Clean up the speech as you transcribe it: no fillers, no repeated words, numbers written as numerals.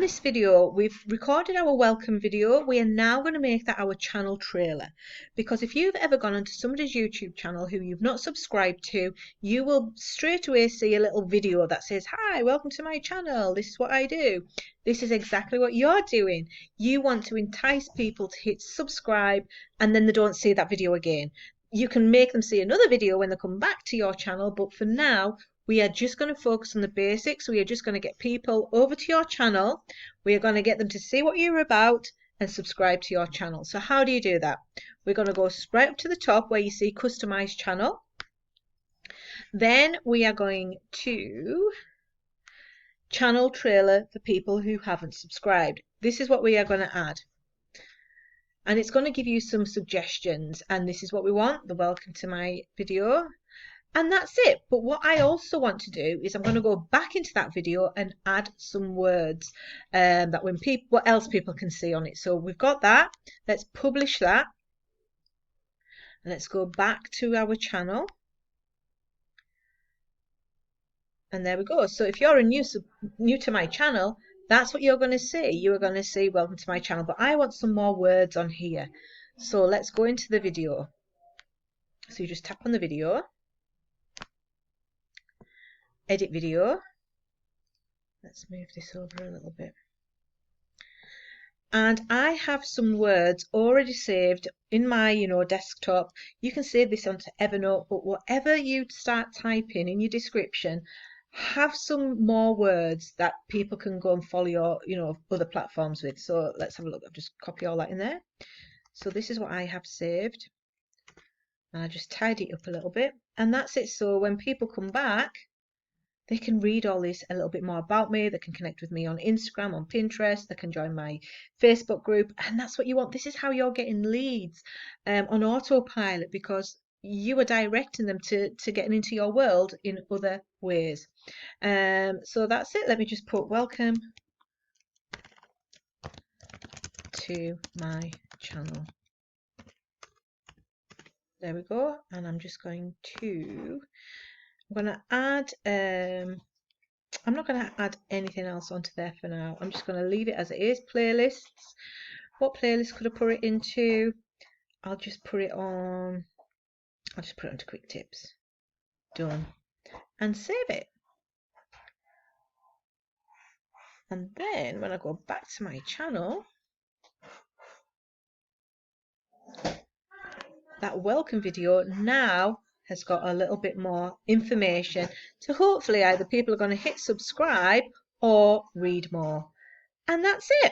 this video, we've recorded our welcome video. We are now going to make that our channel trailer, because if you've ever gone onto somebody's YouTube channel who you've not subscribed to, you will straight away see a little video that says, "Hi, welcome to my channel. This is what I do." This is exactly what you're doing. You want to entice people to hit subscribe, and then they don't see that video again. You can make them see another video when they come back to your channel, but for now, we are just going to focus on the basics. We are just going to get people over to your channel. We are going to get them to see what you're about and subscribe to your channel. So how do you do that? We're going to go right up to the top where you see customize channel. Then we are going to channel trailer for people who haven't subscribed. This is what we are going to add. And it's going to give you some suggestions. And this is what we want, the welcome to my video. And that's it. But what I also want to do is I'm going to go back into that video and add some words that when people, what else people can see on it. So we've got that. Let's publish that. And let's go back to our channel. And there we go. So if you're new to my channel, that's what you're going to see. You're going to see welcome to my channel. But I want some more words on here. So let's go into the video. So you just tap on the video. Edit video. Let's move this over a little bit. And I have some words already saved in my, desktop. You can save this onto Evernote, but whatever you start typing in your description, have some more words that people can go and follow your, other platforms with. So let's have a look. I'll just copy all that in there. So this is what I have saved. And I just tidy it up a little bit. And that's it. So when people come back, they can read all this a little bit more about me. They can connect with me on Instagram, on Pinterest. They can join my Facebook group. And that's what you want. This is how you're getting leads on autopilot, because you are directing them to getting into your world in other ways. So that's it. Let me just put welcome to my channel. There we go. And I'm just going to... I'm going to add, I'm not going to add anything else onto there for now. I'm just going to leave it as it is. Playlists. What playlist could I put it into? I'll just put it onto quick tips. Done. And save it. And then when I go back to my channel, that welcome video now has got a little bit more information to hopefully either people are going to hit subscribe or read more. And that's it.